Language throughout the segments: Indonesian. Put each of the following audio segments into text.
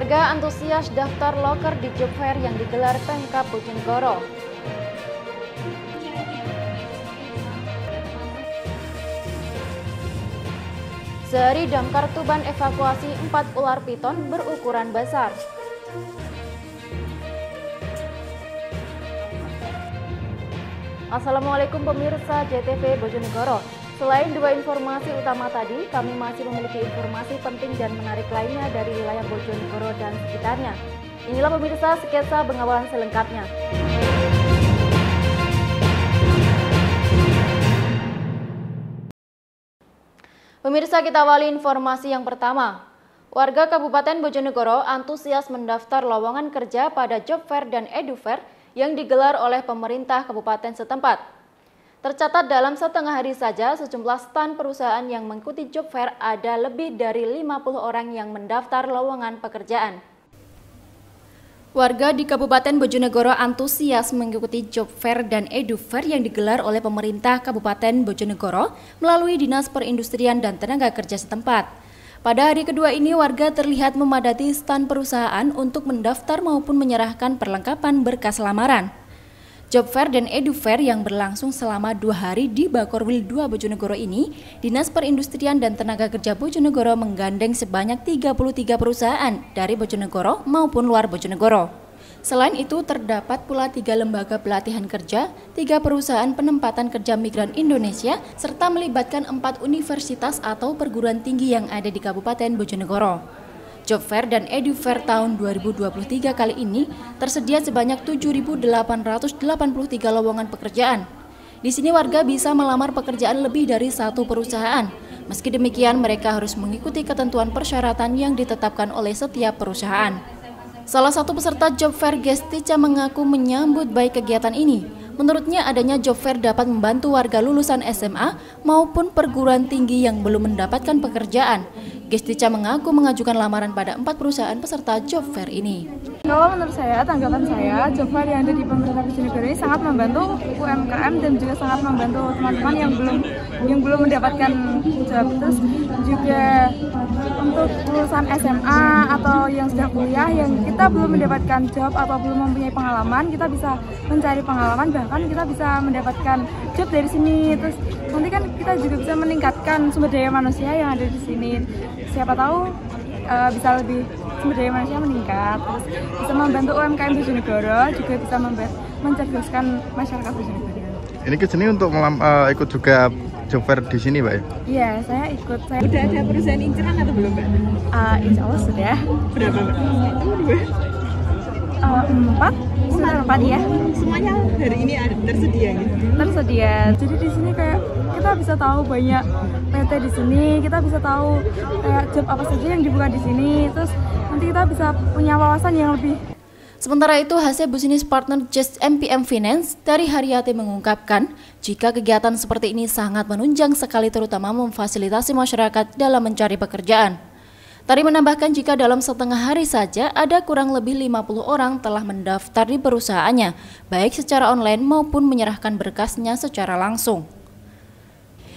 Warga antusias daftar loker di job fair yang digelar Pemkab Bojonegoro. Sehari damkar Tuban evakuasi 4 ular piton berukuran besar. Assalamualaikum pemirsa JTV Bojonegoro. Selain dua informasi utama tadi, kami masih memiliki informasi penting dan menarik lainnya dari wilayah Bojonegoro dan sekitarnya. Inilah pemirsa sketsa pengawalan selengkapnya. Pemirsa, kita awali informasi yang pertama. Warga Kabupaten Bojonegoro antusias mendaftar lowongan kerja pada job fair dan edu fair yang digelar oleh pemerintah kabupaten setempat. Tercatat dalam setengah hari saja, sejumlah stan perusahaan yang mengikuti job fair ada lebih dari 50 orang yang mendaftar lowongan pekerjaan. Warga di Kabupaten Bojonegoro antusias mengikuti job fair dan edu fair yang digelar oleh pemerintah Kabupaten Bojonegoro melalui Dinas Perindustrian dan Tenaga Kerja setempat. Pada hari kedua ini, warga terlihat memadati stan perusahaan untuk mendaftar maupun menyerahkan perlengkapan berkas lamaran. Job fair dan edu fair yang berlangsung selama 2 hari di Bakorwil 2 Bojonegoro ini, Dinas Perindustrian dan Tenaga Kerja Bojonegoro menggandeng sebanyak 33 perusahaan dari Bojonegoro maupun luar Bojonegoro. Selain itu, terdapat pula 3 lembaga pelatihan kerja, 3 perusahaan penempatan kerja migran Indonesia, serta melibatkan 4 universitas atau perguruan tinggi yang ada di Kabupaten Bojonegoro. Job fair dan edu fair tahun 2023 kali ini tersedia sebanyak 7.883 lowongan pekerjaan. Di sini warga bisa melamar pekerjaan lebih dari 1 perusahaan. Meski demikian, mereka harus mengikuti ketentuan persyaratan yang ditetapkan oleh setiap perusahaan. Salah satu peserta job fair, Gestica, mengaku menyambut baik kegiatan ini. Menurutnya, adanya job fair dapat membantu warga lulusan SMA maupun perguruan tinggi yang belum mendapatkan pekerjaan. Gestica mengaku mengajukan lamaran pada 4 perusahaan peserta job fair ini. Kalau menurut saya, tanggapan saya, job fair yang ada di pemerintah Bojonegoro ini sangat membantu UMKM dan juga sangat membantu teman-teman yang belum mendapatkan job. Terus juga untuk lulusan SMA atau yang sudah kuliah yang kita belum mendapatkan job atau belum mempunyai pengalaman, kita bisa mencari pengalaman, bahkan kita bisa mendapatkan job dari sini. Terus nanti kan kita juga bisa meningkatkan sumber daya manusia yang ada di sini. Siapa tahu bisa lebih sumber daya manusia meningkat, terus bisa membantu UMKM Bojonegoro, juga bisa mencerdaskan masyarakat Bojonegoro. Ini ke sini untuk ikut juga job fair di sini, Mbak? Iya, saya ikut. Udah ada perusahaan inceran atau belum, Mbak? Insya Allah sudah. Berapa, Mbak? 4. Sudah 4 ya. Semuanya hari ini tersedia gitu? Tersedia. Jadi di sini kayak kita bisa tahu banyak PT di sini, kita bisa tahu kayak job apa saja yang dibuka di sini, terus nanti kita bisa punya wawasan yang lebih. Sementara itu, hasil Business Partner Just MPM Finance dari Haryati mengungkapkan jika kegiatan seperti ini sangat menunjang sekali, terutama memfasilitasi masyarakat dalam mencari pekerjaan. Tari menambahkan jika dalam setengah hari saja ada kurang lebih 50 orang telah mendaftar di perusahaannya, baik secara online maupun menyerahkan berkasnya secara langsung.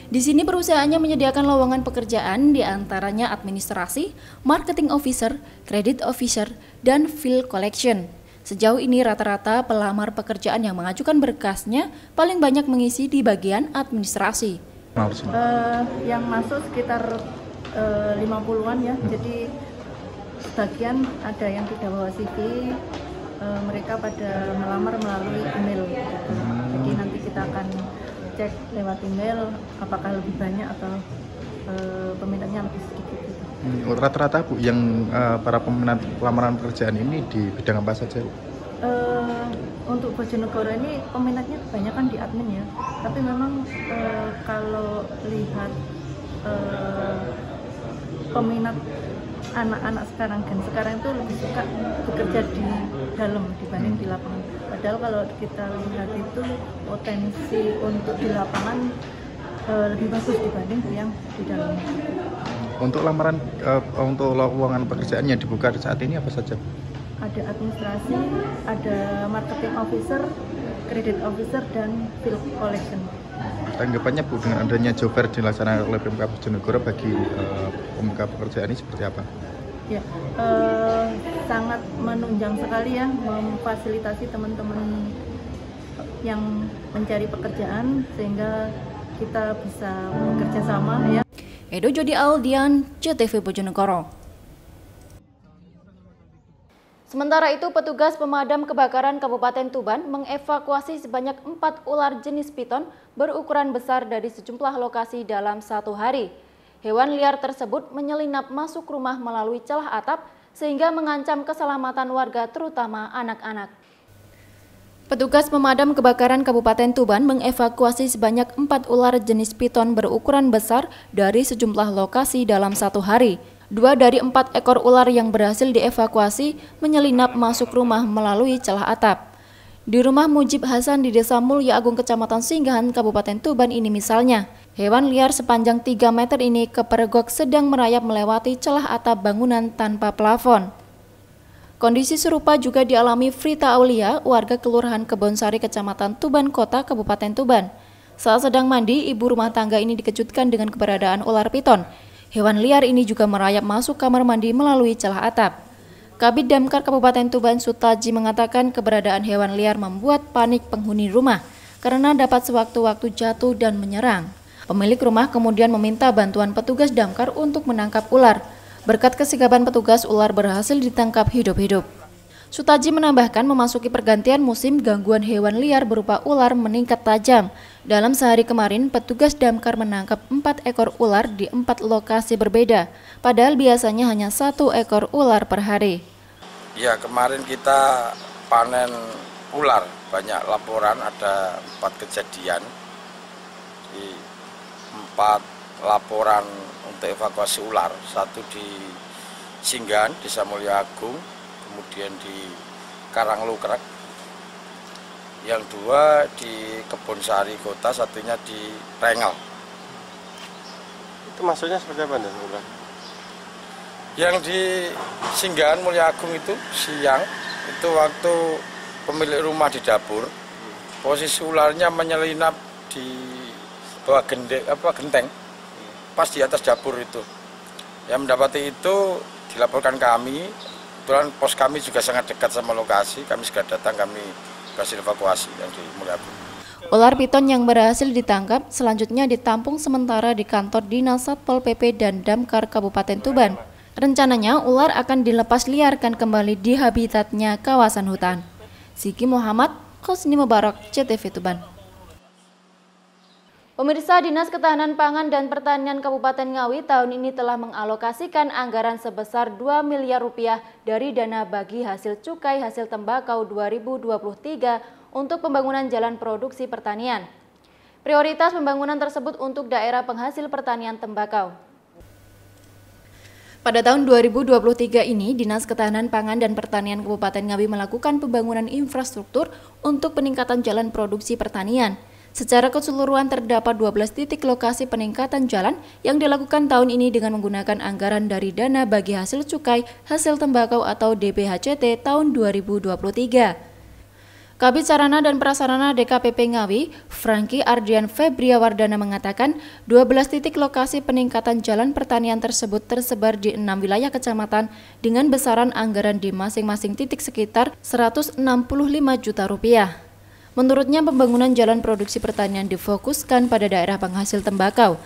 Di sini perusahaannya menyediakan lowongan pekerjaan diantaranya administrasi, marketing officer, credit officer, dan field collection. Sejauh ini rata-rata pelamar pekerjaan yang mengajukan berkasnya paling banyak mengisi di bagian administrasi. Yang masuk sekitar 50-an ya, jadi sebagian ada yang tidak bawa CV, mereka pada melamar melalui email. Jadi nanti kita akan cek lewat email apakah lebih banyak atau peminatnya lebih sedikit. Rata-rata Bu, yang para peminat lamaran pekerjaan ini di bidang apa saja, Bu? Untuk Bojonegoro ini peminatnya kebanyakan di admin ya, tapi memang kalau lihat peminat anak-anak sekarang itu lebih suka bekerja di dalam dibanding di lapangan. Padahal kalau kita lihat itu potensi untuk di lapangan lebih bagus dibanding yang di dalam. Untuk lamaran, untuk lowongan pekerjaan yang dibuka saat ini apa saja? Ada administrasi, ada marketing officer, credit officer, dan field collection. Tanggapannya Bu dengan adanya job fair dilaksanakan oleh Pemkab Bojonegoro bagi pemuka pekerjaan ini seperti apa? Ya, sangat menunjang sekali ya, memfasilitasi teman-teman yang mencari pekerjaan sehingga kita bisa bekerja sama ya. Edo Jodi Aldian, CTV Bojonegoro. Sementara itu, petugas pemadam kebakaran Kabupaten Tuban mengevakuasi sebanyak 4 ular jenis piton berukuran besar dari sejumlah lokasi dalam 1 hari. Hewan liar tersebut menyelinap masuk rumah melalui celah atap sehingga mengancam keselamatan warga terutama anak-anak. Petugas pemadam kebakaran Kabupaten Tuban mengevakuasi sebanyak 4 ular jenis piton berukuran besar dari sejumlah lokasi dalam 1 hari. 2 dari 4 ekor ular yang berhasil dievakuasi menyelinap masuk rumah melalui celah atap. Di rumah Mujib Hasan di Desa Mulya Agung Kecamatan Singgahan Kabupaten Tuban ini misalnya, hewan liar sepanjang 3 meter ini kepergok sedang merayap melewati celah atap bangunan tanpa plafon. Kondisi serupa juga dialami Frita Aulia, warga Kelurahan Kebonsari Kecamatan Tuban Kota Kabupaten Tuban. Saat sedang mandi, ibu rumah tangga ini dikejutkan dengan keberadaan ular piton. Hewan liar ini juga merayap masuk kamar mandi melalui celah atap. Kabid Damkar Kabupaten Tuban Sutaji mengatakan keberadaan hewan liar membuat panik penghuni rumah karena dapat sewaktu-waktu jatuh dan menyerang. Pemilik rumah kemudian meminta bantuan petugas damkar untuk menangkap ular. Berkat kesigapan petugas, ular berhasil ditangkap hidup-hidup. Sutaji menambahkan memasuki pergantian musim, gangguan hewan liar berupa ular meningkat tajam. Dalam sehari kemarin, petugas damkar menangkap 4 ekor ular di 4 lokasi berbeda, padahal biasanya hanya 1 ekor ular per hari. Ya, kemarin kita panen ular, banyak laporan, ada 4 kejadian. 4 laporan untuk evakuasi ular, 1 di Singgahan, Desa Mulya Agung, kemudian di Karanglukrek, yang 2 di Kebonsari Kota, satunya di Rengel. Itu maksudnya seperti apa nih? Yang di Singgahan Mulya Agung itu siang, itu waktu pemilik rumah di dapur, posisi ularnya menyelinap di bawah genteng, pas di atas dapur itu. Yang mendapati itu dilaporkan kami. Kebetulan pos kami juga sangat dekat sama lokasi, kami segera datang, kami berhasil evakuasi yang di Mulya Agung. Ular piton yang berhasil ditangkap selanjutnya ditampung sementara di kantor Dinas Satpol PP dan Damkar Kabupaten Tuban. Rencananya ular akan dilepas liarkan kembali di habitatnya kawasan hutan. Siki Muhammad, Husni Mubarak, CTV Tuban. Pemirsa, Dinas Ketahanan Pangan dan Pertanian Kabupaten Ngawi tahun ini telah mengalokasikan anggaran sebesar 2 miliar rupiah dari dana bagi hasil cukai hasil tembakau 2023 untuk pembangunan jalan produksi pertanian. Prioritas pembangunan tersebut untuk daerah penghasil pertanian tembakau. Pada tahun 2023 ini, Dinas Ketahanan Pangan dan Pertanian Kabupaten Ngawi melakukan pembangunan infrastruktur untuk peningkatan jalan produksi pertanian. Secara keseluruhan terdapat 12 titik lokasi peningkatan jalan yang dilakukan tahun ini dengan menggunakan anggaran dari dana bagi hasil cukai hasil tembakau atau DBHCT tahun 2023. Kabid Sarana dan Prasarana DKPP Ngawi, Franky Ardian Febriawardana mengatakan 12 titik lokasi peningkatan jalan pertanian tersebut tersebar di 6 wilayah kecamatan dengan besaran anggaran di masing-masing titik sekitar 165 juta rupiah. Menurutnya, pembangunan jalan produksi pertanian difokuskan pada daerah penghasil tembakau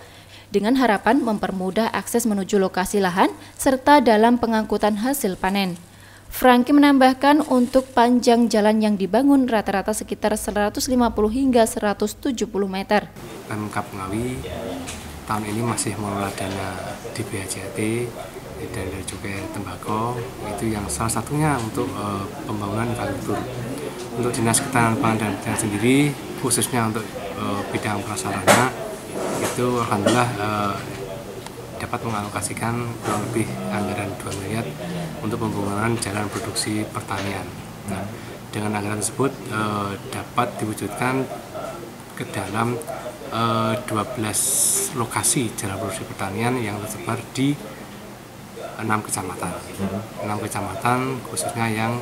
dengan harapan mempermudah akses menuju lokasi lahan serta dalam pengangkutan hasil panen. Franky menambahkan untuk panjang jalan yang dibangun rata-rata sekitar 150 hingga 170 meter. Pemkab Ngawi tahun ini masih mengelola dana DBHCT dan juga tembakau, itu yang salah satunya untuk pembangunan infrastruktur. Untuk Dinas Ketahanan Pangan dan Pertanian sendiri, khususnya untuk bidang prasarana, itu alhamdulillah dapat mengalokasikan kurang lebih anggaran 2 miliar untuk pembangunan jalan produksi pertanian. Nah, dengan anggaran tersebut dapat diwujudkan ke dalam 12 lokasi jalan produksi pertanian yang tersebar di 6 kecamatan. 6 kecamatan khususnya yang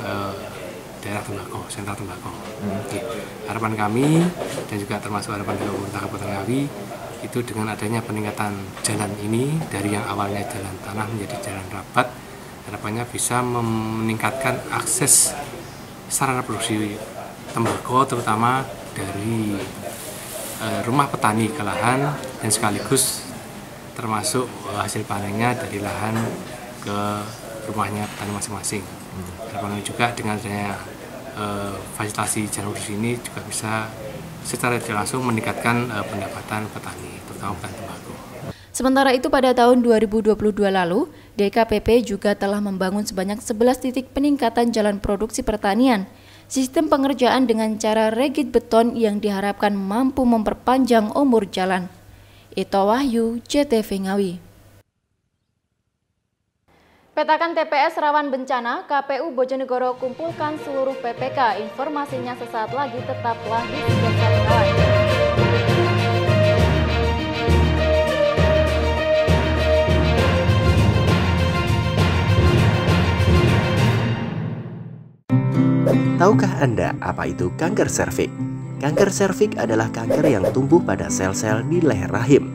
daerah tembakau, sentra tembakau. Harapan kami dan juga termasuk harapan dari pemerintah Kabupaten Ngawi itu dengan adanya peningkatan jalan ini dari yang awalnya jalan tanah menjadi jalan rapat, harapannya bisa meningkatkan akses sarana produksi tembakau terutama dari rumah petani ke lahan dan sekaligus termasuk hasil panennya dari lahan ke rumahnya petani masing-masing. Harapannya juga dengan adanya fasilitasi jalan produksi ini juga bisa secara tidak langsung meningkatkan pendapatan petani, terutama petani tembakau. Sementara itu pada tahun 2022 lalu, DKPP juga telah membangun sebanyak 11 titik peningkatan jalan produksi pertanian. Sistem pengerjaan dengan cara regit beton yang diharapkan mampu memperpanjang umur jalan. Ito Wahyu, JTV Ngawi. Petakan TPS rawan bencana, KPU Bojonegoro kumpulkan seluruh PPK. Informasinya sesaat lagi, tetaplah di Spesial Ngawi. Tahukah Anda apa itu kanker serviks? Kanker serviks adalah kanker yang tumbuh pada sel-sel di leher rahim.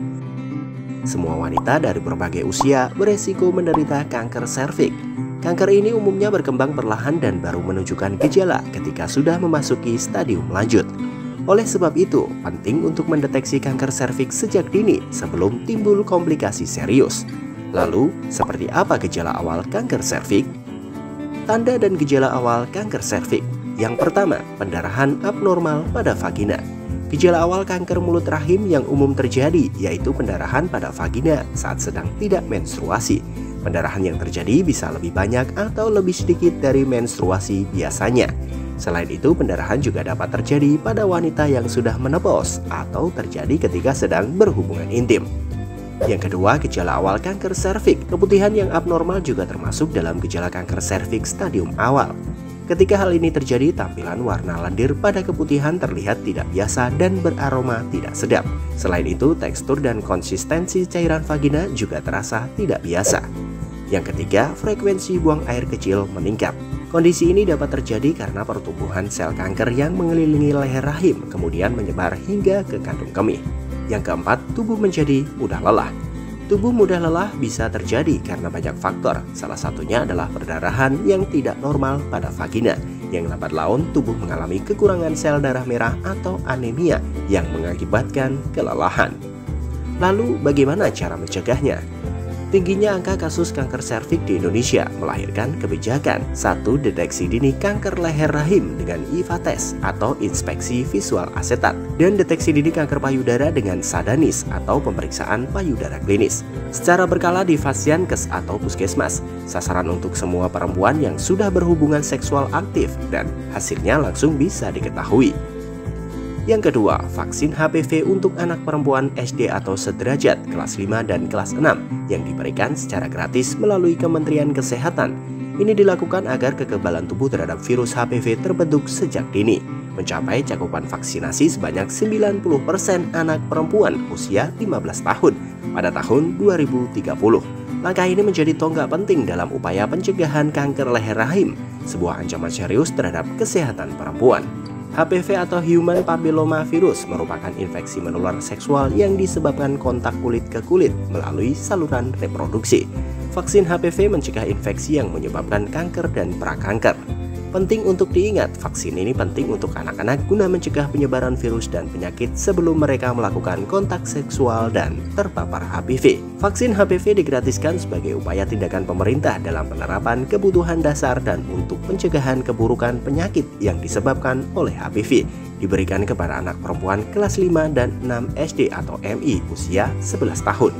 Semua wanita dari berbagai usia beresiko menderita kanker serviks. Kanker ini umumnya berkembang perlahan dan baru menunjukkan gejala ketika sudah memasuki stadium lanjut. Oleh sebab itu, penting untuk mendeteksi kanker serviks sejak dini sebelum timbul komplikasi serius. Lalu, seperti apa gejala awal kanker serviks? Tanda dan gejala awal kanker serviks. Yang pertama, pendarahan abnormal pada vagina. Gejala awal kanker mulut rahim yang umum terjadi yaitu pendarahan pada vagina saat sedang tidak menstruasi. Pendarahan yang terjadi bisa lebih banyak atau lebih sedikit dari menstruasi biasanya. Selain itu, pendarahan juga dapat terjadi pada wanita yang sudah menopause atau terjadi ketika sedang berhubungan intim. Yang kedua, gejala awal kanker serviks. Keputihan yang abnormal juga termasuk dalam gejala kanker serviks stadium awal. Ketika hal ini terjadi, tampilan warna lendir pada keputihan terlihat tidak biasa dan beraroma tidak sedap. Selain itu, tekstur dan konsistensi cairan vagina juga terasa tidak biasa. Yang ketiga, frekuensi buang air kecil meningkat. Kondisi ini dapat terjadi karena pertumbuhan sel kanker yang mengelilingi leher rahim kemudian menyebar hingga ke kandung kemih. Yang keempat, tubuh menjadi mudah lelah. Tubuh mudah lelah bisa terjadi karena banyak faktor. Salah satunya adalah perdarahan yang tidak normal pada vagina. Yang lambat laun, tubuh mengalami kekurangan sel darah merah atau anemia yang mengakibatkan kelelahan. Lalu, bagaimana cara mencegahnya? Tingginya angka kasus kanker serviks di Indonesia melahirkan kebijakan 1. Deteksi dini kanker leher rahim dengan IVA test atau inspeksi visual asetat, dan deteksi dini kanker payudara dengan SADANIS atau pemeriksaan payudara klinis secara berkala di Fasyankes atau puskesmas. Sasaran untuk semua perempuan yang sudah berhubungan seksual aktif dan hasilnya langsung bisa diketahui. Yang kedua, vaksin HPV untuk anak perempuan SD atau sederajat kelas 5 dan kelas 6 yang diberikan secara gratis melalui Kementerian Kesehatan. Ini dilakukan agar kekebalan tubuh terhadap virus HPV terbentuk sejak dini, mencapai cakupan vaksinasi sebanyak 90% anak perempuan usia 15 tahun pada tahun 2030. Langkah ini menjadi tonggak penting dalam upaya pencegahan kanker leher rahim, sebuah ancaman serius terhadap kesehatan perempuan. HPV atau Human Papilloma Virus merupakan infeksi menular seksual yang disebabkan kontak kulit ke kulit melalui saluran reproduksi. Vaksin HPV mencegah infeksi yang menyebabkan kanker dan prakanker. Penting untuk diingat, vaksin ini penting untuk anak-anak guna mencegah penyebaran virus dan penyakit sebelum mereka melakukan kontak seksual dan terpapar HPV. Vaksin HPV digratiskan sebagai upaya tindakan pemerintah dalam penerapan kebutuhan dasar dan untuk pencegahan keburukan penyakit yang disebabkan oleh HPV. Diberikan kepada anak perempuan kelas 5 dan 6 SD atau MI usia 11 tahun.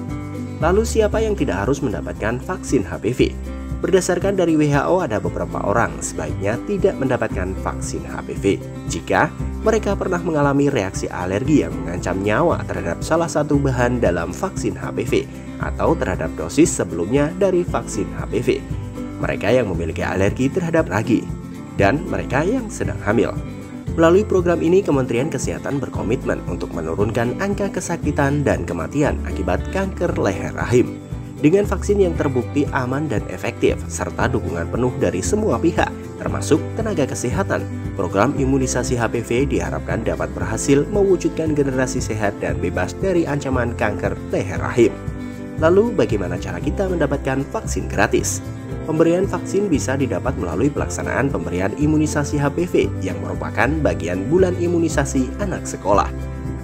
Lalu siapa yang tidak harus mendapatkan vaksin HPV? Berdasarkan dari WHO, ada beberapa orang sebaiknya tidak mendapatkan vaksin HPV jika mereka pernah mengalami reaksi alergi yang mengancam nyawa terhadap salah satu bahan dalam vaksin HPV atau terhadap dosis sebelumnya dari vaksin HPV, mereka yang memiliki alergi terhadap ragi, dan mereka yang sedang hamil. Melalui program ini, Kementerian Kesehatan berkomitmen untuk menurunkan angka kesakitan dan kematian akibat kanker leher rahim. Dengan vaksin yang terbukti aman dan efektif, serta dukungan penuh dari semua pihak, termasuk tenaga kesehatan, program imunisasi HPV diharapkan dapat berhasil mewujudkan generasi sehat dan bebas dari ancaman kanker leher rahim. Lalu, bagaimana cara kita mendapatkan vaksin gratis? Pemberian vaksin bisa didapat melalui pelaksanaan pemberian imunisasi HPV yang merupakan bagian bulan imunisasi anak sekolah.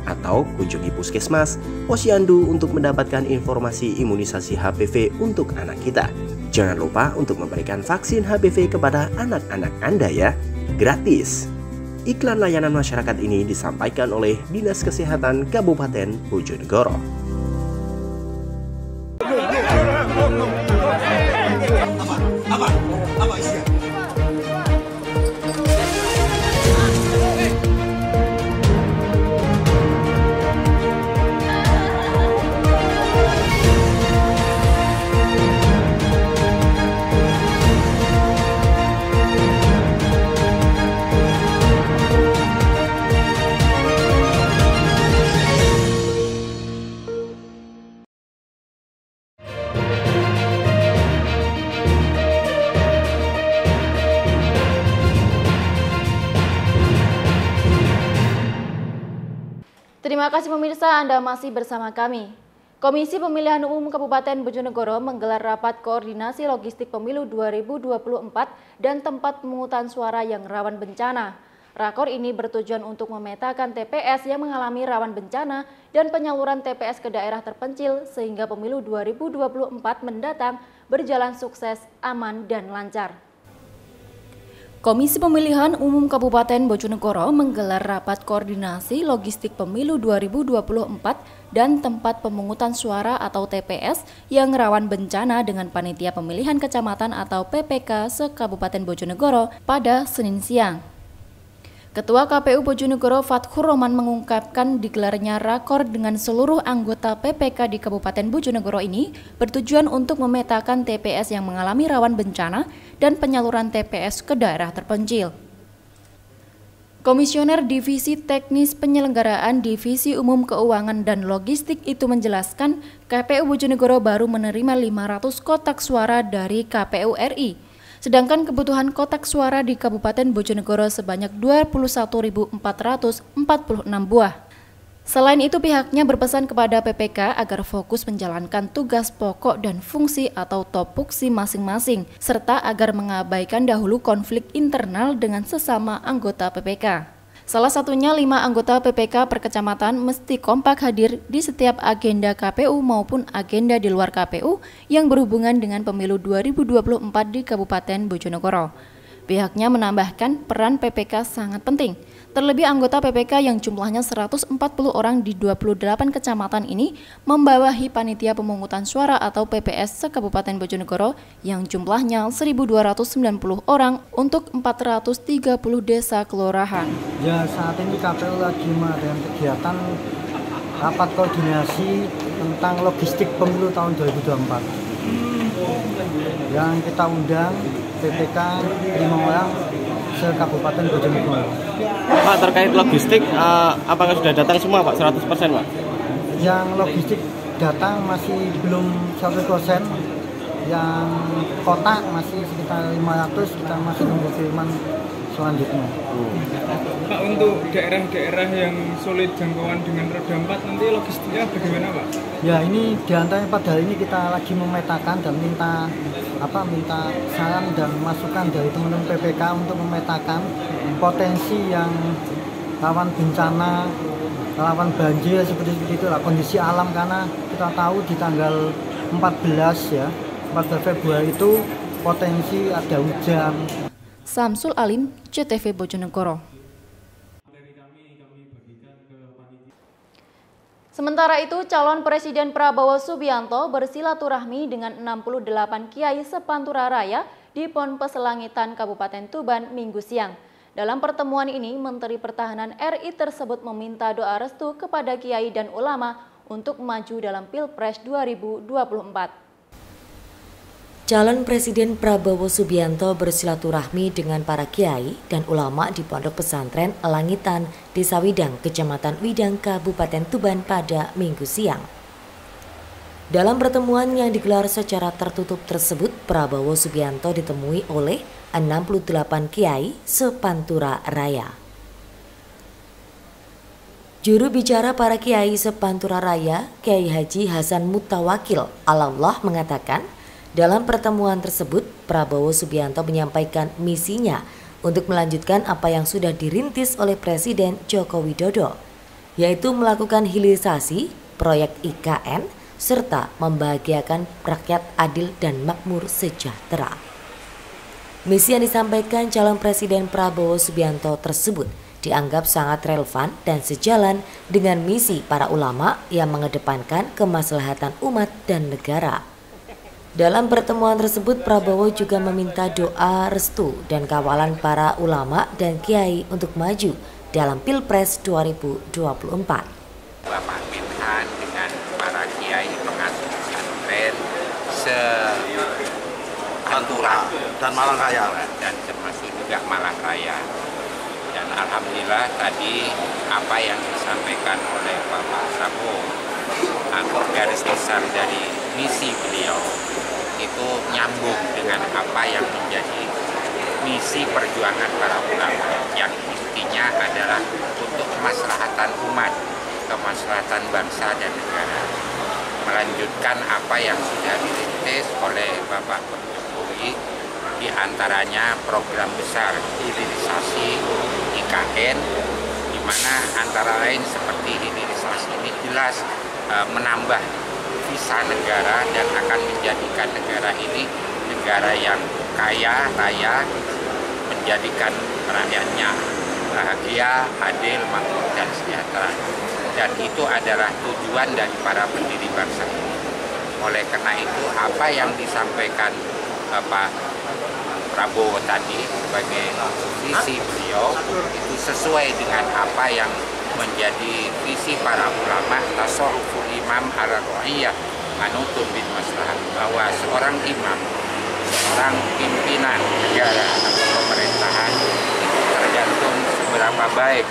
Atau kunjungi puskesmas, posyandu untuk mendapatkan informasi imunisasi HPV untuk anak kita. Jangan lupa untuk memberikan vaksin HPV kepada anak-anak Anda ya, gratis. Iklan layanan masyarakat ini disampaikan oleh Dinas Kesehatan Kabupaten Bojonegoro. Terima kasih pemirsa, Anda masih bersama kami. Komisi Pemilihan Umum Kabupaten Bojonegoro menggelar rapat koordinasi logistik pemilu 2024 dan tempat pemungutan suara yang rawan bencana. Rakor ini bertujuan untuk memetakan TPS yang mengalami rawan bencana dan penyaluran TPS ke daerah terpencil sehingga pemilu 2024 mendatang berjalan sukses, aman, dan lancar. Komisi Pemilihan Umum Kabupaten Bojonegoro menggelar rapat koordinasi logistik pemilu 2024 dan tempat pemungutan suara atau TPS yang rawan bencana dengan Panitia Pemilihan Kecamatan atau PPK se-Kabupaten Bojonegoro pada Senin siang. Ketua KPU Bojonegoro Fathur Roman mengungkapkan digelarnya rakor dengan seluruh anggota PPK di Kabupaten Bojonegoro ini bertujuan untuk memetakan TPS yang mengalami rawan bencana dan penyaluran TPS ke daerah terpencil. Komisioner Divisi Teknis Penyelenggaraan Divisi Umum Keuangan dan Logistik itu menjelaskan KPU Bojonegoro baru menerima 500 kotak suara dari KPU RI. Sedangkan kebutuhan kotak suara di Kabupaten Bojonegoro sebanyak 21.446 buah. Selain itu pihaknya berpesan kepada PPK agar fokus menjalankan tugas pokok dan fungsi atau topoksi masing-masing, serta agar mengabaikan dahulu konflik internal dengan sesama anggota PPK. Salah satunya 5 anggota PPK per kecamatan mesti kompak hadir di setiap agenda KPU maupun agenda di luar KPU yang berhubungan dengan pemilu 2024 di Kabupaten Bojonegoro. Pihaknya menambahkan peran PPK sangat penting. Terlebih anggota PPK yang jumlahnya 140 orang di 28 kecamatan ini membawahi panitia pemungutan suara atau PPS se-Kabupaten Bojonegoro yang jumlahnya 1.290 orang untuk 430 desa kelurahan. Ya, saat ini KPU lagi mengadakan kegiatan rapat koordinasi tentang logistik pemilu tahun 2024. Yang kita undang PPK 5 orang se-Kabupaten Bojonegoro. Pak, terkait logistik, apakah sudah datang semua Pak, 100% Pak? Yang logistik datang masih belum 100%, yang kota masih sekitar 500, kita masih nunggu kiriman selanjutnya. Pak, untuk daerah-daerah yang sulit jangkauan dengan roda 4 nanti logistiknya bagaimana Pak? Ya, ini diantaranya pada hari ini kita lagi memetakan dan minta saran dan masukan dari teman-teman PPK untuk memetakan potensi yang rawan bencana, rawan banjir seperti itu lah, kondisi alam, karena kita tahu di tanggal 14 Februari itu potensi ada hujan. Samsul Alim, CTV Bojonegoro. Sementara itu, calon Presiden Prabowo Subianto bersilaturahmi dengan 68 kiai sepantura raya di Ponpes Langitan, Kabupaten Tuban, Minggu siang. Dalam pertemuan ini, Menteri Pertahanan RI tersebut meminta doa restu kepada kiai dan ulama untuk maju dalam Pilpres 2024. Calon Presiden Prabowo Subianto bersilaturahmi dengan para kiai dan ulama di Pondok Pesantren Langitan, Desa Widang, Kecamatan Widang, Kabupaten Tuban pada Minggu siang. Dalam pertemuan yang digelar secara tertutup tersebut, Prabowo Subianto ditemui oleh 68 kiai sepantura raya. Juru bicara para kiai sepantura raya, Kiai Haji Hasan Mutawakil Alallah mengatakan, Dalam pertemuan tersebut, Prabowo Subianto menyampaikan misinya untuk melanjutkan apa yang sudah dirintis oleh Presiden Joko Widodo, yaitu melakukan hilirisasi, proyek IKN, serta membahagiakan rakyat adil dan makmur sejahtera. Misi yang disampaikan calon Presiden Prabowo Subianto tersebut dianggap sangat relevan dan sejalan dengan misi para ulama yang mengedepankan kemaslahatan umat dan negara. Dalam pertemuan tersebut, Prabowo juga meminta doa, restu, dan kawalan para ulama dan kiai untuk maju dalam Pilpres 2024. Bapak Menhan dengan para kiai pengasuh pesantren se-Pantura dan Malang Raya, dan termasuk juga Malang Raya. Dan alhamdulillah tadi apa yang disampaikan oleh Bapak Prabowo atau garis besar dari misi beliau itu nyambung dengan apa yang menjadi misi perjuangan para ulama, yang intinya adalah untuk kemaslahatan umat, kemaslahatan bangsa dan negara, melanjutkan apa yang sudah dirintis oleh Bapak Jokowi, diantaranya program besar hilirisasi IKN, di mana antara lain seperti hilirisasi ini jelas menambah visa negara dan akan menjadikan negara ini negara yang kaya raya, menjadikan rakyatnya bahagia, adil, makmur, dan sejahtera. Dan itu adalah tujuan dari para pendiri bangsa ini. Oleh karena itu, apa yang disampaikan Pak Prabowo tadi sebagai visi beliau itu sesuai dengan apa yang menjadi visi para ulama tasawuful imam ala ra'iyah manutun bin maslahat, bahwa seorang imam, seorang pimpinan negara atau pemerintahan itu tergantung seberapa baik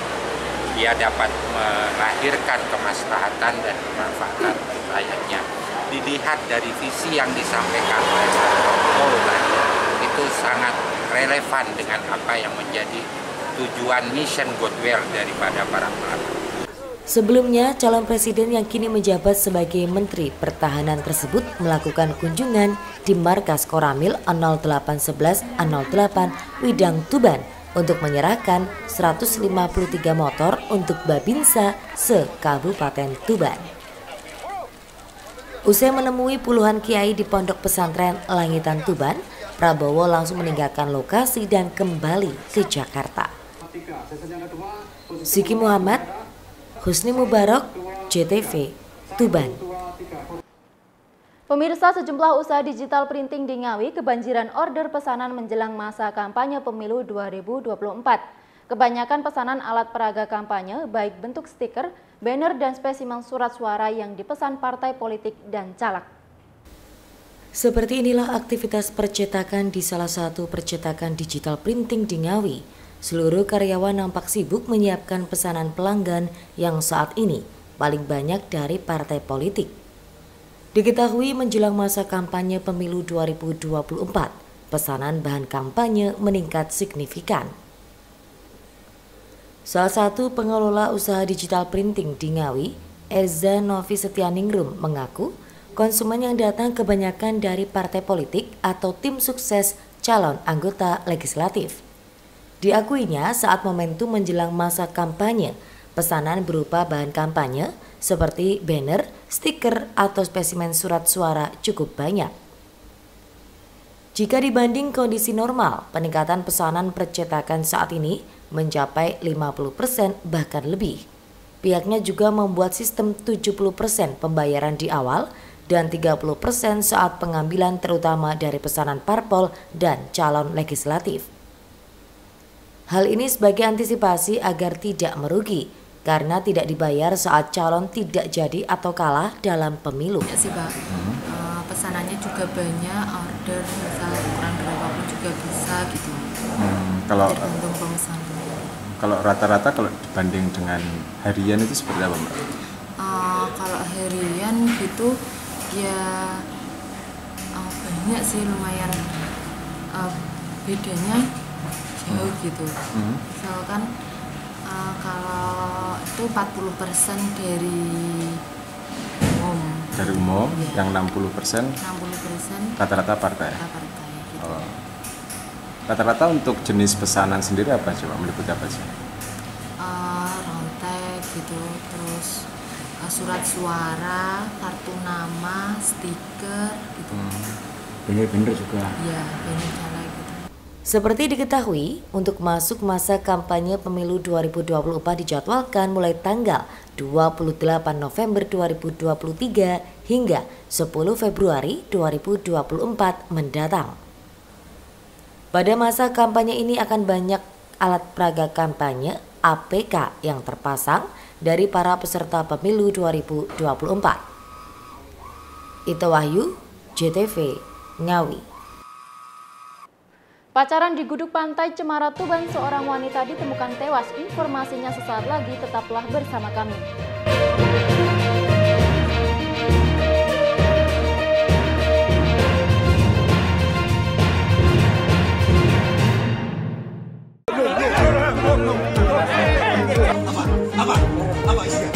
dia dapat melahirkan kemaslahatan dan kemanfaatan rakyatnya. Dilihat dari visi yang disampaikan oleh Prabowo tadi, itu sangat relevan dengan apa yang menjadi tujuan mission Godwell daripada para ulama. Sebelumnya, calon presiden yang kini menjabat sebagai Menteri Pertahanan tersebut melakukan kunjungan di markas Koramil 0811 08 Widang Tuban untuk menyerahkan 153 motor untuk Babinsa se-Kabupaten Tuban. Usai menemui puluhan kiai di pondok pesantren Langitan Tuban, Prabowo langsung meninggalkan lokasi dan kembali ke Jakarta. Ziki Muhammad, Husni Mubarak, JTV, Tuban. Pemirsa, sejumlah usaha digital printing di Ngawi kebanjiran order pesanan menjelang masa kampanye pemilu 2024. Kebanyakan pesanan alat peraga kampanye, baik bentuk stiker, banner, dan spesimen surat suara yang dipesan partai politik dan caleg. Seperti inilah aktivitas percetakan di salah satu percetakan digital printing di Ngawi. Seluruh karyawan nampak sibuk menyiapkan pesanan pelanggan yang saat ini paling banyak dari partai politik. Diketahui menjelang masa kampanye pemilu 2024, pesanan bahan kampanye meningkat signifikan. Salah satu pengelola usaha digital printing di Ngawi, Eza Novi Setianingrum, mengaku konsumen yang datang kebanyakan dari partai politik atau tim sukses calon anggota legislatif. Diakuinya saat momentum menjelang masa kampanye, pesanan berupa bahan kampanye seperti banner, stiker, atau spesimen surat suara cukup banyak. Jika dibanding kondisi normal, peningkatan pesanan percetakan saat ini mencapai 50% bahkan lebih. Pihaknya juga membuat sistem 70% pembayaran di awal dan 30% saat pengambilan terutama dari pesanan parpol dan calon legislatif. Hal ini sebagai antisipasi agar tidak merugi karena tidak dibayar saat calon tidak jadi atau kalah dalam pemilu. Ya sih Pak, pesanannya juga banyak, order misal kurang berapapun juga bisa gitu. Tergantung pemesan. Kalau rata-rata kalau dibanding dengan harian itu seperti apa Mbak? Kalau harian gitu ya banyak sih, lumayan bedanya jauh gitu. Misalkan kalau itu 40% dari umum Dari umum, ya. yang 60%? 60% rata-rata partai? Rata-rata, ya, gitu. Oh. Rata-rata untuk jenis pesanan sendiri apa coba? Meliputi apa sih? Rontek gitu, terus surat suara, kartu nama, stiker gitu. Bener-bener juga? Iya, bener-bener gitu. Seperti diketahui, untuk masuk masa kampanye pemilu 2024 dijadwalkan mulai tanggal 28 November 2023 hingga 10 Februari 2024 mendatang. Pada masa kampanye ini akan banyak alat peraga kampanye APK yang terpasang dari para peserta pemilu 2024. Ita Wahyu, JTV, Ngawi. Pacaran di Guduk Pantai Cemara Tuban, seorang wanita ditemukan tewas. Informasinya sesaat lagi, tetaplah bersama kami. Apa isinya?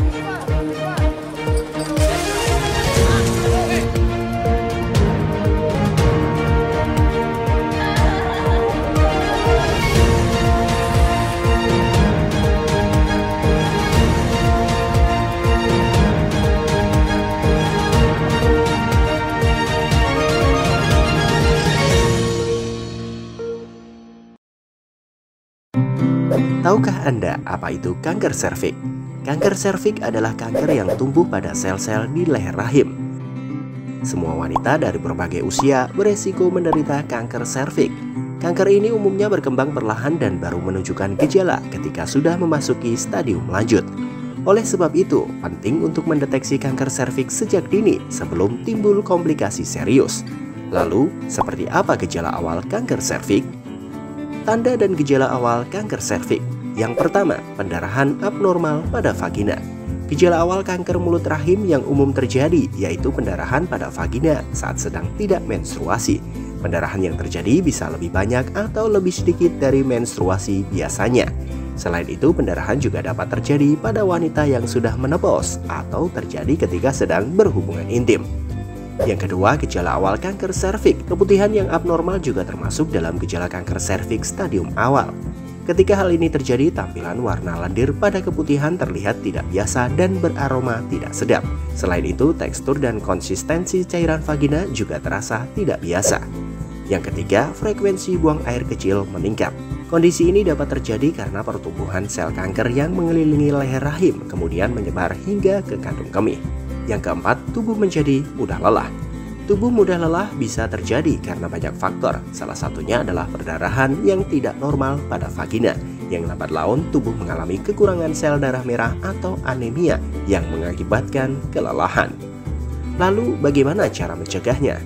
Tahukah Anda apa itu kanker serviks? Kanker serviks adalah kanker yang tumbuh pada sel-sel di leher rahim. Semua wanita dari berbagai usia beresiko menderita kanker serviks. Kanker ini umumnya berkembang perlahan dan baru menunjukkan gejala ketika sudah memasuki stadium lanjut. Oleh sebab itu, penting untuk mendeteksi kanker serviks sejak dini sebelum timbul komplikasi serius. Lalu, seperti apa gejala awal kanker serviks? Tanda dan gejala awal kanker serviks. Yang pertama, pendarahan abnormal pada vagina. Gejala awal kanker mulut rahim yang umum terjadi yaitu pendarahan pada vagina saat sedang tidak menstruasi. Pendarahan yang terjadi bisa lebih banyak atau lebih sedikit dari menstruasi biasanya. Selain itu, pendarahan juga dapat terjadi pada wanita yang sudah menopause atau terjadi ketika sedang berhubungan intim. Yang kedua, gejala awal kanker serviks. Keputihan yang abnormal juga termasuk dalam gejala kanker serviks stadium awal. Ketika hal ini terjadi, tampilan warna lendir pada keputihan terlihat tidak biasa dan beraroma tidak sedap. Selain itu, tekstur dan konsistensi cairan vagina juga terasa tidak biasa. Yang ketiga, frekuensi buang air kecil meningkat. Kondisi ini dapat terjadi karena pertumbuhan sel kanker yang mengelilingi leher rahim kemudian menyebar hingga ke kandung kemih. Yang keempat, tubuh menjadi mudah lelah. Tubuh mudah lelah bisa terjadi karena banyak faktor. Salah satunya adalah perdarahan yang tidak normal pada vagina, yang lambat laun tubuh mengalami kekurangan sel darah merah atau anemia yang mengakibatkan kelelahan. Lalu bagaimana cara mencegahnya?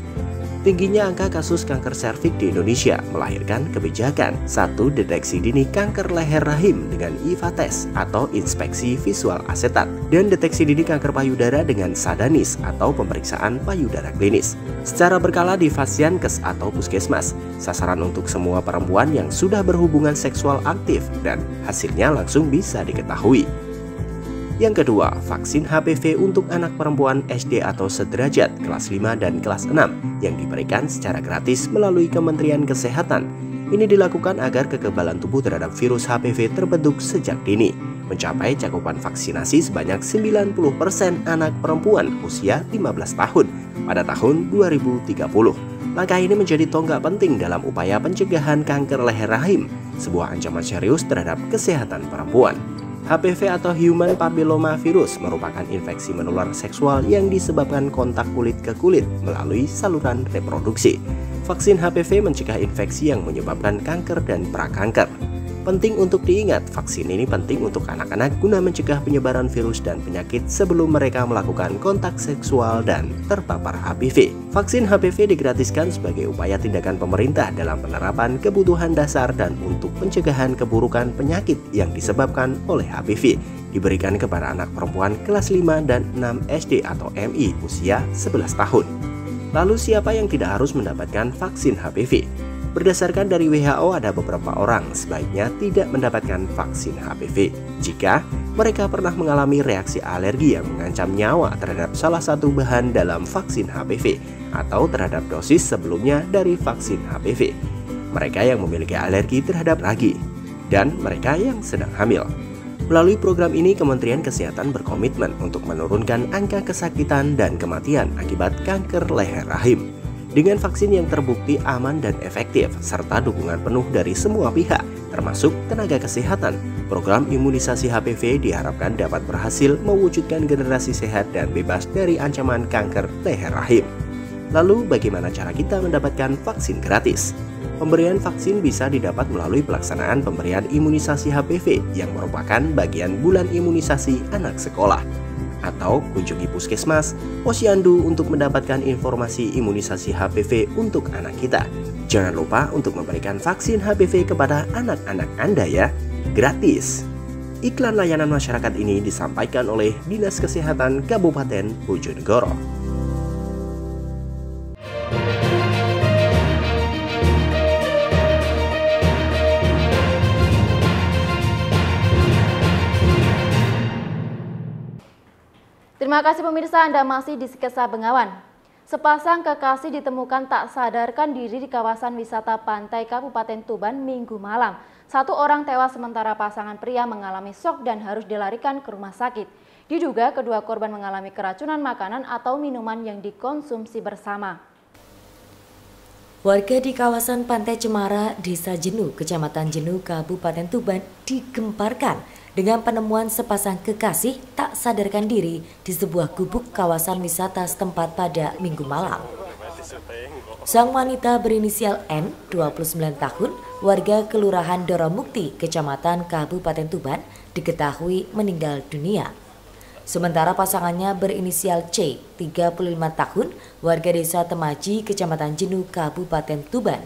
Tingginya angka kasus kanker serviks di Indonesia melahirkan kebijakan 1. Deteksi dini kanker leher rahim dengan IVA test atau inspeksi visual asetat, dan deteksi dini kanker payudara dengan SADANIS atau pemeriksaan payudara klinis secara berkala di Fasyankes atau puskesmas. Sasaran untuk semua perempuan yang sudah berhubungan seksual aktif dan hasilnya langsung bisa diketahui. Yang kedua, vaksin HPV untuk anak perempuan SD atau sederajat kelas 5 dan kelas 6 yang diberikan secara gratis melalui Kementerian Kesehatan. Ini dilakukan agar kekebalan tubuh terhadap virus HPV terbentuk sejak dini, mencapai cakupan vaksinasi sebanyak 90% anak perempuan usia 15 tahun pada tahun 2030. Langkah ini menjadi tonggak penting dalam upaya pencegahan kanker leher rahim, sebuah ancaman serius terhadap kesehatan perempuan. HPV atau Human Papilloma Virus merupakan infeksi menular seksual yang disebabkan kontak kulit ke kulit melalui saluran reproduksi. Vaksin HPV mencegah infeksi yang menyebabkan kanker dan prakanker. Penting untuk diingat, vaksin ini penting untuk anak-anak guna mencegah penyebaran virus dan penyakit sebelum mereka melakukan kontak seksual dan terpapar HPV. Vaksin HPV digratiskan sebagai upaya tindakan pemerintah dalam penerapan kebutuhan dasar dan untuk pencegahan keburukan penyakit yang disebabkan oleh HPV. Diberikan kepada anak perempuan kelas 5 dan 6 SD atau MI usia 11 tahun. Lalu siapa yang tidak harus mendapatkan vaksin HPV? Berdasarkan dari WHO, ada beberapa orang sebaiknya tidak mendapatkan vaksin HPV jika mereka pernah mengalami reaksi alergi yang mengancam nyawa terhadap salah satu bahan dalam vaksin HPV atau terhadap dosis sebelumnya dari vaksin HPV, mereka yang memiliki alergi terhadap ragi, dan mereka yang sedang hamil. Melalui program ini, Kementerian Kesehatan berkomitmen untuk menurunkan angka kesakitan dan kematian akibat kanker leher rahim. Dengan vaksin yang terbukti aman dan efektif, serta dukungan penuh dari semua pihak, termasuk tenaga kesehatan, program imunisasi HPV diharapkan dapat berhasil mewujudkan generasi sehat dan bebas dari ancaman kanker leher rahim. Lalu, bagaimana cara kita mendapatkan vaksin gratis? Pemberian vaksin bisa didapat melalui pelaksanaan pemberian imunisasi HPV yang merupakan bagian bulan imunisasi anak sekolah, atau kunjungi puskesmas, posyandu untuk mendapatkan informasi imunisasi HPV untuk anak kita. Jangan lupa untuk memberikan vaksin HPV kepada anak-anak Anda ya, gratis. Iklan layanan masyarakat ini disampaikan oleh Dinas Kesehatan Kabupaten Bojonegoro. Terima kasih pemirsa, Anda masih di Sketsa Bengawan. Sepasang kekasih ditemukan tak sadarkan diri di kawasan wisata pantai Kabupaten Tuban Minggu malam. Satu orang tewas sementara pasangan pria mengalami shock dan harus dilarikan ke rumah sakit. Diduga kedua korban mengalami keracunan makanan atau minuman yang dikonsumsi bersama. Warga di kawasan Pantai Cemara, Desa Jenuh, Kecamatan Jenuh, Kabupaten Tuban digemparkan dengan penemuan sepasang kekasih tak sadarkan diri di sebuah gubuk kawasan wisata setempat pada Minggu malam. Sang wanita berinisial N, 29 tahun, warga Kelurahan Doromukti, Kecamatan Kabupaten Tuban, diketahui meninggal dunia. Sementara pasangannya berinisial C, 35 tahun, warga Desa Temaji, Kecamatan Jenuh, Kabupaten Tuban.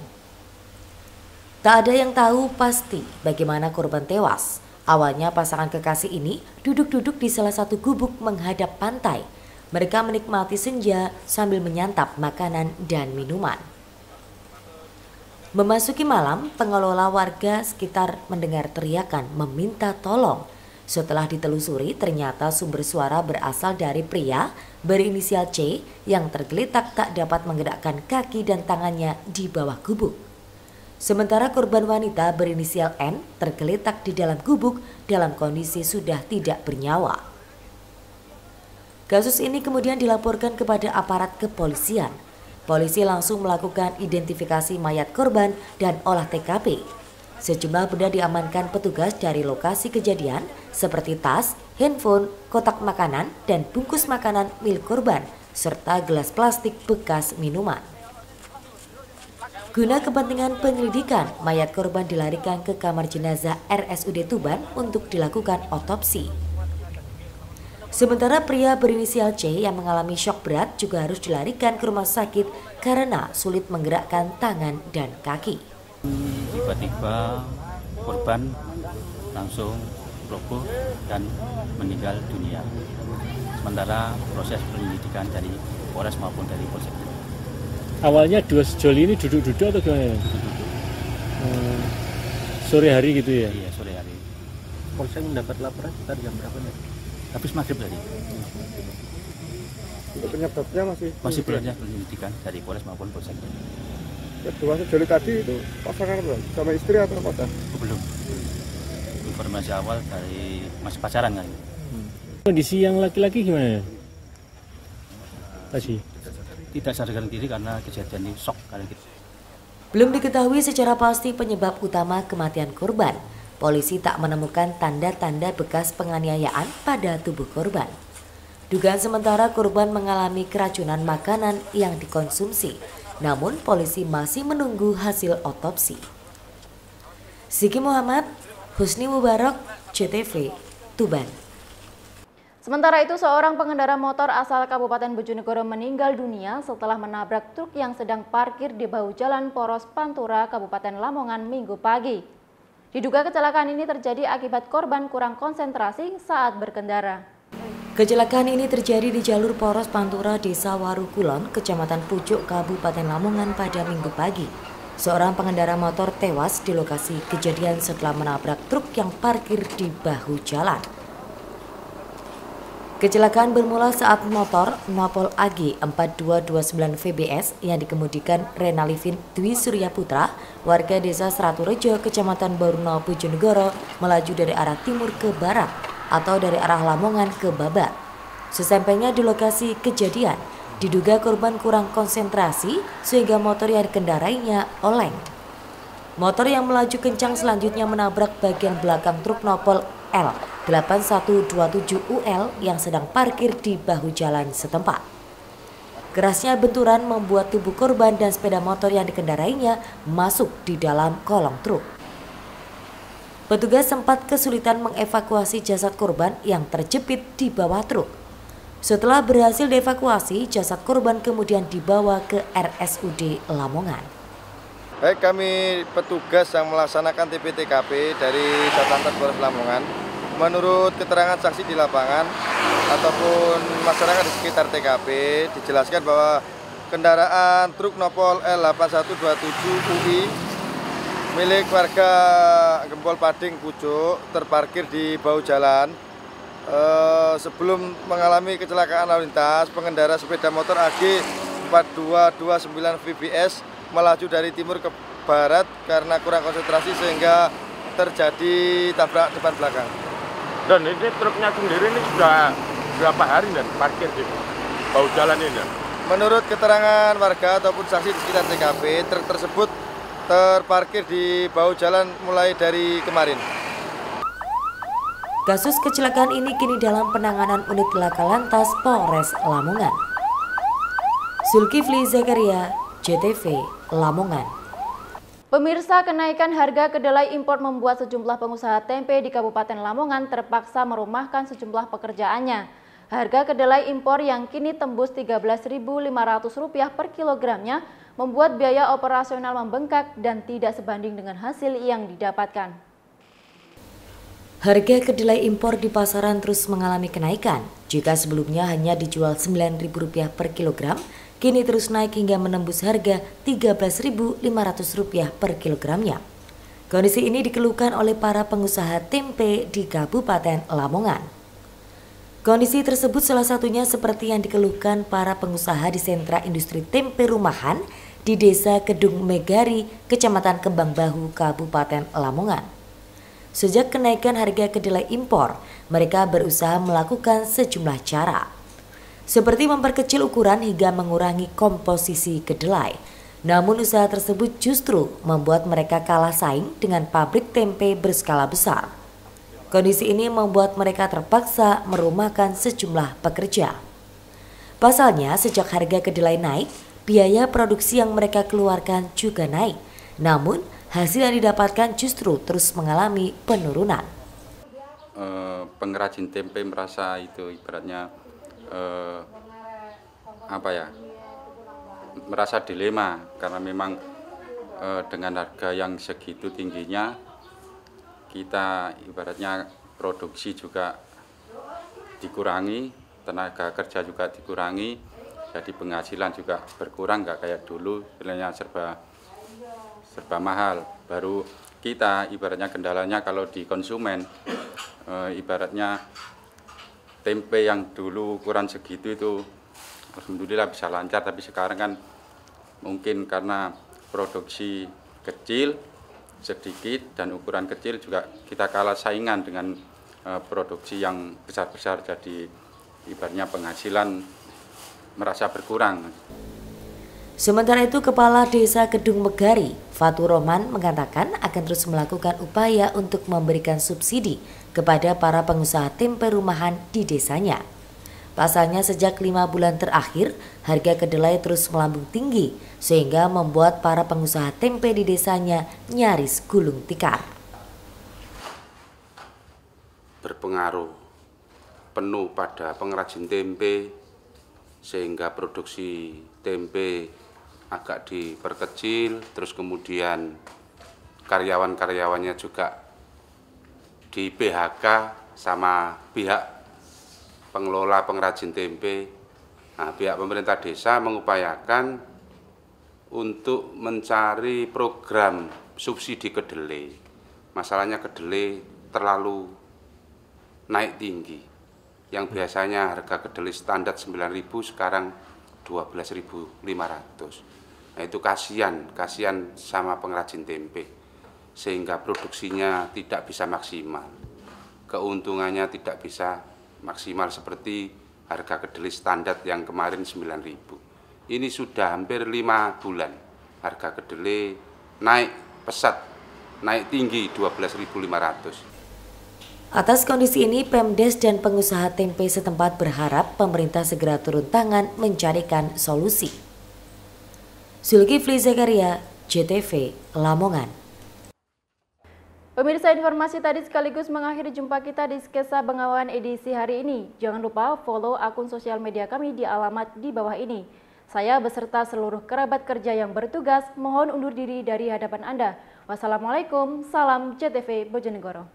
Tak ada yang tahu pasti bagaimana korban tewas. Awalnya pasangan kekasih ini duduk-duduk di salah satu gubuk menghadap pantai. Mereka menikmati senja sambil menyantap makanan dan minuman. Memasuki malam, pengelola warga sekitar mendengar teriakan meminta tolong. Setelah ditelusuri, ternyata sumber suara berasal dari pria berinisial C yang tergeletak tak dapat menggerakkan kaki dan tangannya di bawah gubuk. Sementara korban wanita berinisial N tergeletak di dalam gubuk dalam kondisi sudah tidak bernyawa. Kasus ini kemudian dilaporkan kepada aparat kepolisian. Polisi langsung melakukan identifikasi mayat korban dan olah TKP. Sejumlah benda diamankan petugas dari lokasi kejadian seperti tas, handphone, kotak makanan, dan bungkus makanan milik korban, serta gelas plastik bekas minuman. Guna kepentingan penyelidikan, mayat korban dilarikan ke kamar jenazah RSUD Tuban untuk dilakukan otopsi. Sementara pria berinisial C yang mengalami syok berat juga harus dilarikan ke rumah sakit karena sulit menggerakkan tangan dan kaki. Tiba-tiba korban langsung roboh dan meninggal dunia. Sementara proses penyelidikan dari Polres maupun dari Polsek. Awalnya dua sejoli ini duduk-duduk atau gimana? Sore hari gitu ya? Iya, sore hari. Polsek mendapat laporan sekitar jam berapa nih? Habis maghrib tadi. Untuk penyebabnya masih proses penyelidikan dari Polres maupun Polsek. Kedua sejoli tadi itu pasangan sama istri atau apa? Belum. Informasi awal dari masih pacaran kan. Kondisi yang laki-laki gimana? Tadi tidak sadarkan diri karena kejadian ini shock kali gitu. Belum diketahui secara pasti penyebab utama kematian korban. Polisi tak menemukan tanda-tanda bekas penganiayaan pada tubuh korban. Dugaan sementara korban mengalami keracunan makanan yang dikonsumsi. Namun polisi masih menunggu hasil otopsi. Siki Muhammad, Husni Mubarak, CTV, Tuban. Sementara itu, seorang pengendara motor asal Kabupaten Bojonegoro meninggal dunia setelah menabrak truk yang sedang parkir di bahu jalan Poros Pantura, Kabupaten Lamongan Minggu pagi. Diduga kecelakaan ini terjadi akibat korban kurang konsentrasi saat berkendara. Kecelakaan ini terjadi di jalur Poros Pantura, Desa Warukulon, Kecamatan Pucuk, Kabupaten Lamongan pada Minggu pagi. Seorang pengendara motor tewas di lokasi kejadian setelah menabrak truk yang parkir di bahu jalan. Kecelakaan bermula saat motor Nopol AG 4229 VBS yang dikemudikan Renalivin Dwi Surya Putra, warga desa Seraturejo, Kecamatan Baruno, Bojonegoro, melaju dari arah timur ke barat atau dari arah Lamongan ke Babat. Sesampainya di lokasi kejadian, diduga korban kurang konsentrasi sehingga motor yang dikendarainya oleng. Motor yang melaju kencang selanjutnya menabrak bagian belakang truk Nopol L8127UL yang sedang parkir di bahu jalan setempat. Kerasnya benturan membuat tubuh korban dan sepeda motor yang dikendarainya masuk di dalam kolong truk. Petugas sempat kesulitan mengevakuasi jasad korban yang terjepit di bawah truk. Setelah berhasil dievakuasi, jasad korban kemudian dibawa ke RSUD Lamongan. Baik, kami petugas yang melaksanakan TP-TKP dari Satlantas Polres Lamongan, menurut keterangan saksi di lapangan ataupun masyarakat di sekitar TKP, dijelaskan bahwa kendaraan truk Nopol L8127UI milik warga Gempol Pading Pucuk terparkir di bahu jalan. Sebelum mengalami kecelakaan lalu lintas, pengendara sepeda motor AG 4229 VBS melaju dari timur ke barat karena kurang konsentrasi sehingga terjadi tabrak depan belakang. Dan ini truknya sendiri ini sudah berapa hari dan parkir di bahu jalan ini? Menurut keterangan warga ataupun saksi di sekitar TKP, truk tersebut terparkir di bahu jalan mulai dari kemarin. Kasus kecelakaan ini kini dalam penanganan unit laka lantas Polres Lamongan. Zulkifli Zakaria, JTV, Lamongan. Pemirsa, kenaikan harga kedelai impor membuat sejumlah pengusaha tempe di Kabupaten Lamongan terpaksa merumahkan sejumlah pekerjaannya. Harga kedelai impor yang kini tembus Rp13.500 per kilogramnya membuat biaya operasional membengkak dan tidak sebanding dengan hasil yang didapatkan. Harga kedelai impor di pasaran terus mengalami kenaikan. Jika sebelumnya hanya dijual Rp9.000 per kilogram, kini terus naik hingga menembus harga Rp13.500 per kilogramnya. Kondisi ini dikeluhkan oleh para pengusaha tempe di Kabupaten Lamongan. Kondisi tersebut salah satunya seperti yang dikeluhkan para pengusaha di sentra industri tempe rumahan di Desa Kedung Megari, Kecamatan Kembang Bahu, Kabupaten Lamongan. Sejak kenaikan harga kedelai impor, mereka berusaha melakukan sejumlah cara, seperti memperkecil ukuran hingga mengurangi komposisi kedelai. Namun usaha tersebut justru membuat mereka kalah saing dengan pabrik tempe berskala besar. Kondisi ini membuat mereka terpaksa merumahkan sejumlah pekerja. Pasalnya, sejak harga kedelai naik, biaya produksi yang mereka keluarkan juga naik. Namun, hasil yang didapatkan justru terus mengalami penurunan. Pengrajin tempe merasa itu ibaratnya merasa dilema karena memang dengan harga yang segitu tingginya kita ibaratnya produksi juga dikurangi, tenaga kerja juga dikurangi, jadi penghasilan juga berkurang, nggak kayak dulu sebenarnya serba mahal. Baru kita ibaratnya kendalanya kalau di konsumen, ibaratnya tempe yang dulu ukuran segitu itu alhamdulillah bisa lancar, tapi sekarang kan mungkin karena produksi kecil sedikit dan ukuran kecil juga kita kalah saingan dengan produksi yang besar-besar, jadi ibaratnya penghasilan merasa berkurang. Sementara itu, Kepala Desa Kedung Megari, Fatur Roman, mengatakan akan terus melakukan upaya untuk memberikan subsidi kepada para pengusaha tempe rumahan di desanya. Pasalnya sejak 5 bulan terakhir, harga kedelai terus melambung tinggi sehingga membuat para pengusaha tempe di desanya nyaris gulung tikar. Berpengaruh penuh pada pengrajin tempe sehingga produksi tempe agak diperkecil, terus kemudian karyawan-karyawannya juga di PHK sama pihak pengelola pengrajin tempe. Nah, pihak pemerintah desa mengupayakan untuk mencari program subsidi kedelai. Masalahnya kedelai terlalu naik tinggi. Yang biasanya harga kedelai standar 9.000 sekarang 12.500. Nah itu kasihan sama pengrajin tempe. Sehingga produksinya tidak bisa maksimal. Keuntungannya tidak bisa maksimal seperti harga kedelai standar yang kemarin 9.000. Ini sudah hampir 5 bulan harga kedelai naik pesat, naik tinggi 12.500. Atas kondisi ini, Pemdes dan pengusaha tempe setempat berharap pemerintah segera turun tangan mencarikan solusi. Zulkifli Zakaria, JTV, Lamongan. Pemirsa, informasi tadi sekaligus mengakhiri jumpa kita di Sketsa Bengawan edisi hari ini. Jangan lupa follow akun sosial media kami di alamat di bawah ini. Saya beserta seluruh kerabat kerja yang bertugas mohon undur diri dari hadapan Anda. Wassalamualaikum, salam JTV Bojonegoro.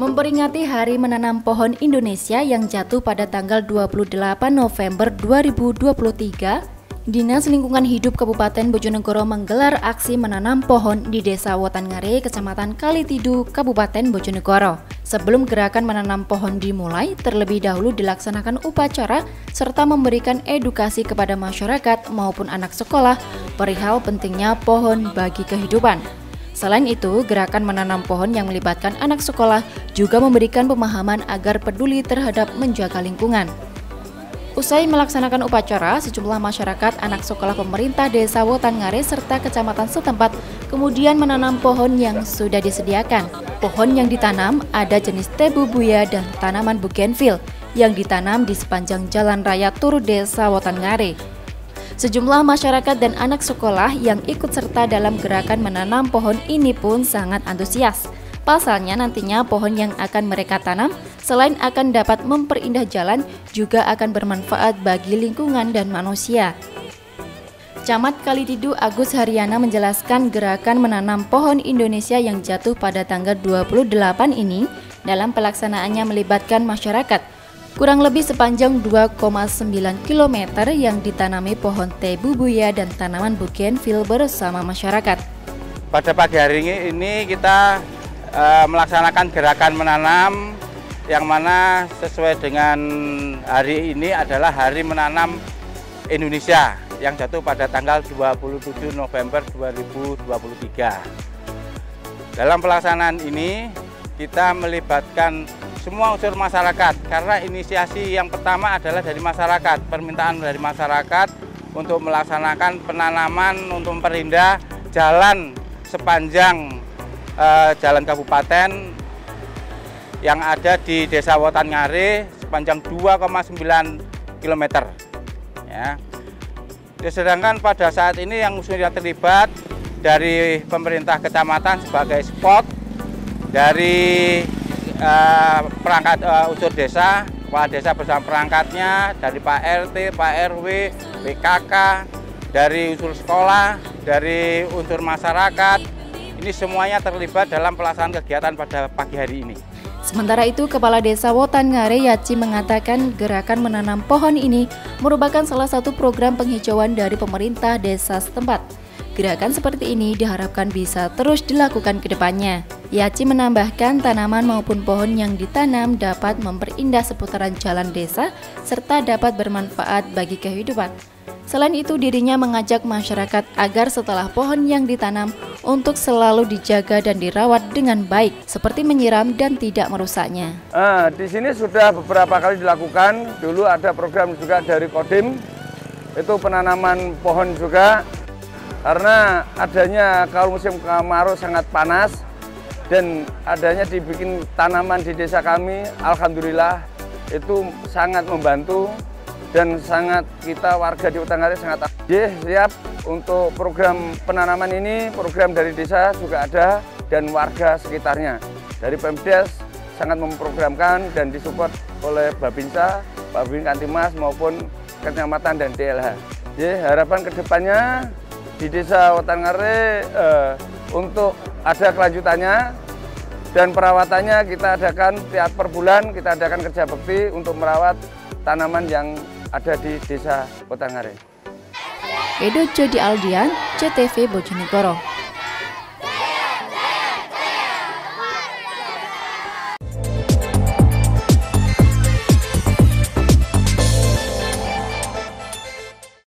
Memperingati Hari Menanam Pohon Indonesia yang jatuh pada tanggal 28 November 2023, Dinas Lingkungan Hidup Kabupaten Bojonegoro menggelar aksi menanam pohon di Desa Wotangare, Kecamatan Kalitidu, Kabupaten Bojonegoro. Sebelum gerakan menanam pohon dimulai, terlebih dahulu dilaksanakan upacara serta memberikan edukasi kepada masyarakat maupun anak sekolah perihal pentingnya pohon bagi kehidupan. Selain itu, gerakan menanam pohon yang melibatkan anak sekolah juga memberikan pemahaman agar peduli terhadap menjaga lingkungan. Usai melaksanakan upacara, sejumlah masyarakat anak sekolah pemerintah Desa Wotangare serta kecamatan setempat kemudian menanam pohon yang sudah disediakan. Pohon yang ditanam ada jenis tebubuya dan tanaman bougainville yang ditanam di sepanjang jalan raya Turu Desa Wotangare. Sejumlah masyarakat dan anak sekolah yang ikut serta dalam gerakan menanam pohon ini pun sangat antusias. Pasalnya nantinya pohon yang akan mereka tanam selain akan dapat memperindah jalan juga akan bermanfaat bagi lingkungan dan manusia. Camat Kalitidu Agus Haryana menjelaskan gerakan menanam pohon Indonesia yang jatuh pada tanggal 28 ini dalam pelaksanaannya melibatkan masyarakat. Kurang lebih sepanjang 2,9 km yang ditanami pohon tebubuya dan tanaman bougainville bersama masyarakat. Pada pagi hari ini kita melaksanakan gerakan menanam yang mana sesuai dengan hari ini adalah Hari Menanam Indonesia yang jatuh pada tanggal 27 November 2023. Dalam pelaksanaan ini kita melibatkan semua unsur masyarakat karena inisiasi yang pertama adalah dari masyarakat, permintaan dari masyarakat untuk melaksanakan penanaman untuk memperindah jalan sepanjang jalan kabupaten yang ada di Desa Wotangare sepanjang 2,9 km. Ya. Sedangkan pada saat ini yang sudah terlibat dari pemerintah kecamatan sebagai spot, dari perangkat unsur desa, kepala desa bersama perangkatnya, dari Pak RT, Pak RW, PKK, dari unsur sekolah, dari unsur masyarakat, ini semuanya terlibat dalam pelaksanaan kegiatan pada pagi hari ini. Sementara itu, Kepala Desa Wotangare Yaci mengatakan gerakan menanam pohon ini merupakan salah satu program penghijauan dari pemerintah desa setempat. Gerakan seperti ini diharapkan bisa terus dilakukan ke depannya. Yaci menambahkan tanaman maupun pohon yang ditanam dapat memperindah seputaran jalan desa serta dapat bermanfaat bagi kehidupan. Selain itu, dirinya mengajak masyarakat agar setelah pohon yang ditanam untuk selalu dijaga dan dirawat dengan baik, seperti menyiram dan tidak merusaknya. Di sini sudah beberapa kali dilakukan. Dulu ada program juga dari Kodim, itu penanaman pohon juga. Karena adanya kalau musim kemarau sangat panas, dan adanya dibikin tanaman di desa kami, alhamdulillah itu sangat membantu dan sangat kita warga di Utangarit sangat siap untuk program penanaman ini. Program dari desa juga ada dan warga sekitarnya. Dari Pemdes sangat memprogramkan dan disupport oleh Babinsa, Babin Kantimas maupun Kecamatan dan DLH. Harapan kedepannya di desa Utangarit untuk ada kelanjutannya dan perawatannya kita adakan tiap per bulan, kita adakan kerja bakti untuk merawat tanaman yang ada di desa Utangarit. Edo Jody Aldian, CTV Bojonegoro.